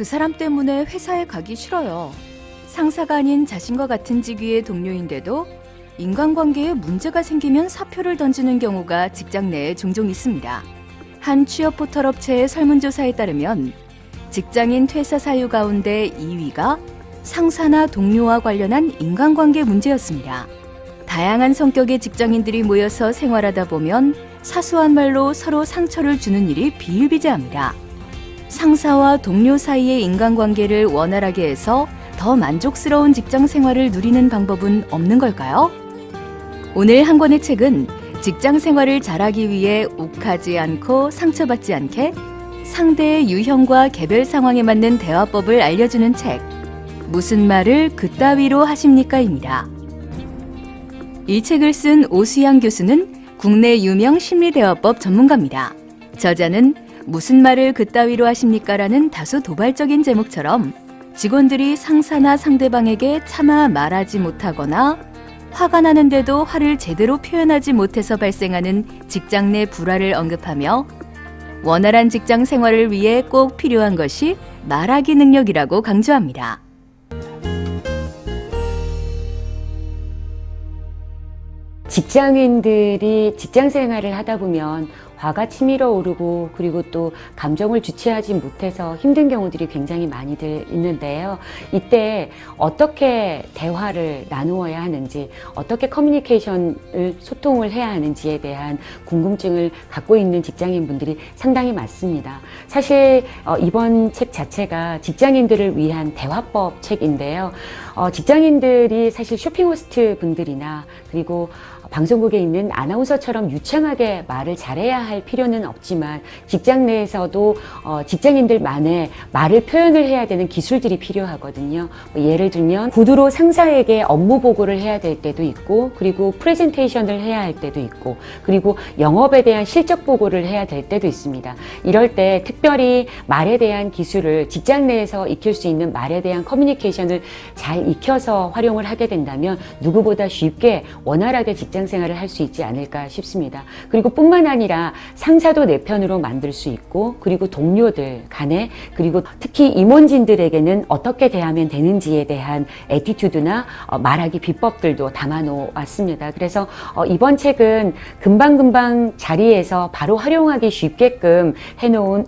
그 사람 때문에 회사에 가기 싫어요. 상사가 아닌 자신과 같은 직위의 동료인데도 인간관계에 문제가 생기면 사표를 던지는 경우가 직장 내에 종종 있습니다. 한 취업 포털 업체의 설문조사에 따르면 직장인 퇴사 사유 가운데 2위가 상사나 동료와 관련한 인간관계 문제였습니다. 다양한 성격의 직장인들이 모여서 생활하다 보면 사소한 말로 서로 상처를 주는 일이 비일비재합니다. 상사와 동료 사이의 인간관계를 원활하게 해서 더 만족스러운 직장 생활을 누리는 방법은 없는 걸까요? 오늘 한 권의 책은 직장 생활을 잘하기 위해 욱하지 않고 상처받지 않게 상대의 유형과 개별 상황에 맞는 대화법을 알려주는 책, 무슨 말을 그따위로 하십니까?입니다. 이 책을 쓴 오수양 교수는 국내 유명 심리대화법 전문가입니다. 저자는 무슨 말을 그따위로 하십니까?라는 다소 도발적인 제목처럼 직원들이 상사나 상대방에게 차마 말하지 못하거나 화가 나는데도 화를 제대로 표현하지 못해서 발생하는 직장 내 불화를 언급하며 원활한 직장 생활을 위해 꼭 필요한 것이 말하기 능력이라고 강조합니다. 직장인들이 직장 생활을 하다 보면 화가 치밀어 오르고 그리고 또 감정을 주체하지 못해서 힘든 경우들이 굉장히 많이들 있는데요. 이때 어떻게 대화를 나누어야 하는지, 어떻게 커뮤니케이션을 소통을 해야 하는지에 대한 궁금증을 갖고 있는 직장인분들이 상당히 많습니다. 사실 이번 책 자체가 직장인들을 위한 대화법 책인데요. 직장인들이 사실 쇼핑호스트 분들이나 그리고 방송국에 있는 아나운서처럼 유창하게 말을 잘해야 할 필요는 없지만 직장 내에서도 직장인들만의 말을 표현을 해야 되는 기술들이 필요하거든요. 예를 들면 구두로 상사에게 업무 보고를 해야 될 때도 있고, 그리고 프레젠테이션을 해야 할 때도 있고, 그리고 영업에 대한 실적 보고를 해야 될 때도 있습니다. 이럴 때 특별히 말에 대한 기술을 직장 내에서 익힐 수 있는 말에 대한 커뮤니케이션을 잘 익혀서 활용을 하게 된다면 누구보다 쉽게 원활하게 직장 생활을 할 수 있지 않을까 싶습니다. 그리고 뿐만 아니라 상사도 내 편으로 만들 수 있고, 그리고 동료들 간에, 그리고 특히 임원진들에게는 어떻게 대하면 되는지에 대한 애티튜드나 말하기 비법들도 담아 놓았습니다. 그래서 이번 책은 금방금방 자리에서 바로 활용하기 쉽게끔 해놓은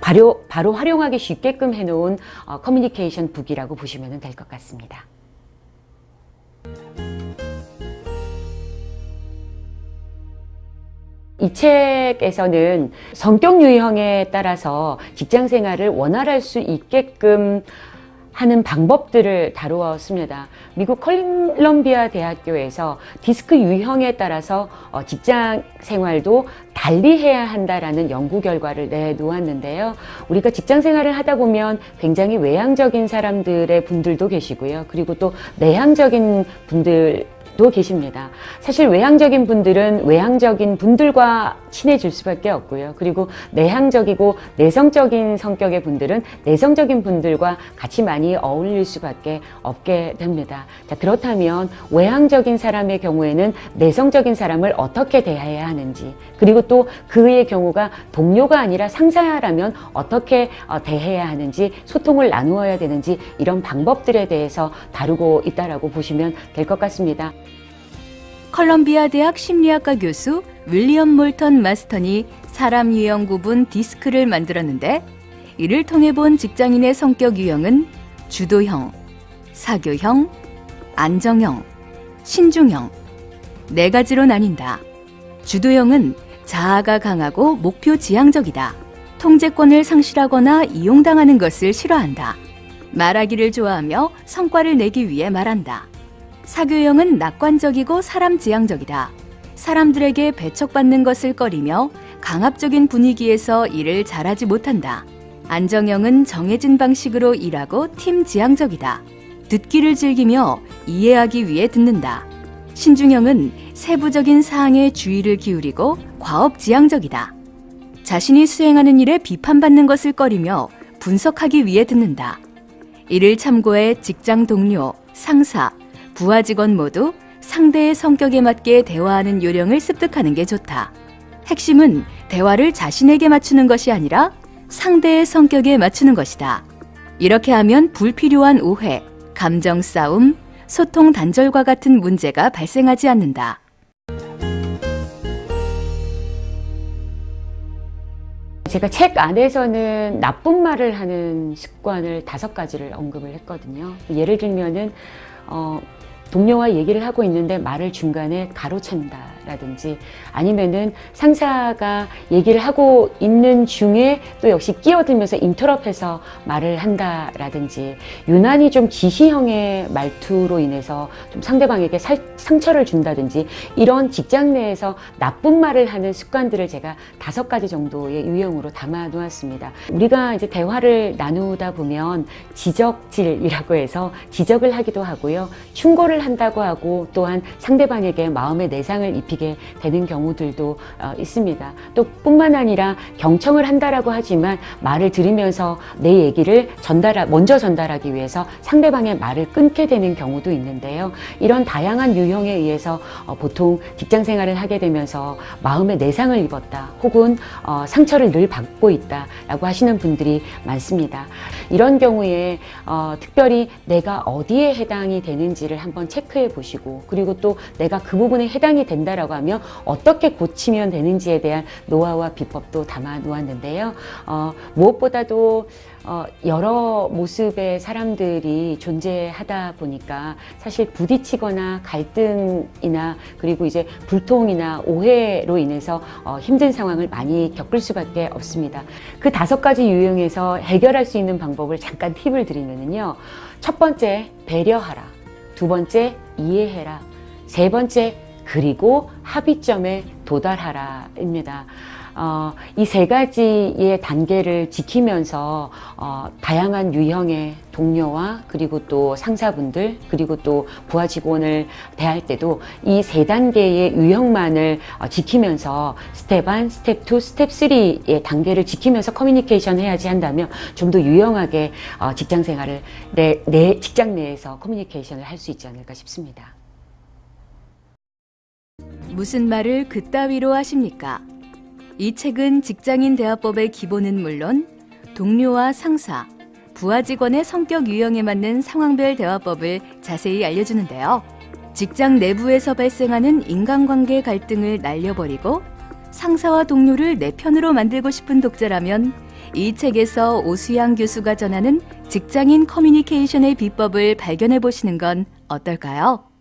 바로 활용하기 쉽게끔 해놓은 커뮤니케이션 북이라고 보시면 될 것 같습니다. 이 책에서는 성격 유형에 따라서 직장 생활을 원활할 수 있게끔 하는 방법들을 다루었습니다. 미국 콜럼비아 대학교에서 디스크 유형에 따라서 직장 생활도 달리 해야 한다라는 연구 결과를 내놓았는데요. 우리가 직장 생활을 하다 보면 굉장히 외향적인 사람들의 분들도 계시고요. 그리고 또 내향적인 분들도 계십니다. 사실 외향적인 분들은 외향적인 분들과 친해질 수밖에 없고요. 그리고 내향적이고 내성적인 성격의 분들은 내성적인 분들과 같이 많이 어울릴 수밖에 없게 됩니다. 자, 그렇다면 외향적인 사람의 경우에는 내성적인 사람을 어떻게 대해야 하는지, 그리고 또 그의 경우가 동료가 아니라 상사라면 어떻게 대해야 하는지, 소통을 나누어야 되는지, 이런 방법들에 대해서 다루고 있다라고 보시면 될 것 같습니다. 컬럼비아 대학 심리학과 교수 윌리엄 몰턴 마스턴이 사람 유형 구분 디스크를 만들었는데, 이를 통해 본 직장인의 성격 유형은 주도형, 사교형, 안정형, 신중형 4가지로 나뉜다. 주도형은 자아가 강하고 목표 지향적이다. 통제권을 상실하거나 이용당하는 것을 싫어한다. 말하기를 좋아하며 성과를 내기 위해 말한다. 사교형은 낙관적이고 사람 지향적이다. 사람들에게 배척받는 것을 꺼리며 강압적인 분위기에서 일을 잘하지 못한다. 안정형은 정해진 방식으로 일하고 팀 지향적이다. 듣기를 즐기며 이해하기 위해 듣는다. 신중형은 세부적인 사항에 주의를 기울이고 과업 지향적이다. 자신이 수행하는 일에 비판받는 것을 꺼리며 분석하기 위해 듣는다. 이를 참고해 직장 동료, 상사, 부하 직원 모두 상대의 성격에 맞게 대화하는 요령을 습득하는 게 좋다. 핵심은 대화를 자신에게 맞추는 것이 아니라 상대의 성격에 맞추는 것이다. 이렇게 하면 불필요한 오해, 감정 싸움, 소통 단절과 같은 문제가 발생하지 않는다. 제가 책 안에서는 나쁜 말을 하는 습관을 5가지를 언급을 했거든요. 예를 들면은 동료와 얘기를 하고 있는데 말을 중간에 가로챈다라든지, 아니면은 상사가 얘기를 하고 있는 중에 또 역시 끼어들면서 인터럽해서 말을 한다라든지, 유난히 좀 지시형의 말투로 인해서 좀 상대방에게 상처를 준다든지, 이런 직장 내에서 나쁜 말을 하는 습관들을 제가 5가지 정도의 유형으로 담아 놓았습니다. 우리가 이제 대화를 나누다 보면 지적질이라고 해서 지적을 하기도 하고요, 충고를 한다고 하고, 또한 상대방에게 마음의 내상을 입히게 되는 경우들도 있습니다. 또 뿐만 아니라 경청을 한다라고 하지만 말을 들으면서 내 얘기를 먼저 전달하기 위해서 상대방의 말을 끊게 되는 경우도 있는데요. 이런 다양한 유형에 의해서 보통 직장 생활을 하게 되면서 마음의 내상을 입었다, 혹은 상처를 늘 받고 있다라고 하시는 분들이 많습니다. 이런 경우에 특별히 내가 어디에 해당이 되는지를 한번 체크해 보시고, 그리고 또 내가 그 부분에 해당이 된다라고 하면 어떻게 고치면 되는지에 대한 노하우와 비법도 담아 놓았는데요. 무엇보다도 여러 모습의 사람들이 존재하다 보니까 사실 부딪히거나 갈등이나, 그리고 이제 불통이나 오해로 인해서 힘든 상황을 많이 겪을 수밖에 없습니다. 그 5가지 유형에서 해결할 수 있는 방법을 잠깐 팁을 드리면요. 첫 번째, 배려하라. 2번째, 이해해라. 3번째, 그리고 합의점에 도달하라입니다. 이 3가지의 단계를 지키면서 다양한 유형의 동료와, 그리고 또 상사분들, 그리고 또 부하 직원을 대할 때도 이 3단계의 유형만을 지키면서 스텝 1, 스텝 2, 스텝 3의 단계를 지키면서 커뮤니케이션 해야지 한다면 좀 더 유용하게 직장 생활을 내 직장 내에서 커뮤니케이션을 할 수 있지 않을까 싶습니다. 무슨 말을 그따위로 하십니까? 이 책은 직장인 대화법의 기본은 물론 동료와 상사, 부하 직원의 성격 유형에 맞는 상황별 대화법을 자세히 알려주는데요. 직장 내부에서 발생하는 인간관계 갈등을 날려버리고 상사와 동료를 내 편으로 만들고 싶은 독자라면 이 책에서 오수양 교수가 전하는 직장인 커뮤니케이션의 비법을 발견해 보시는 건 어떨까요?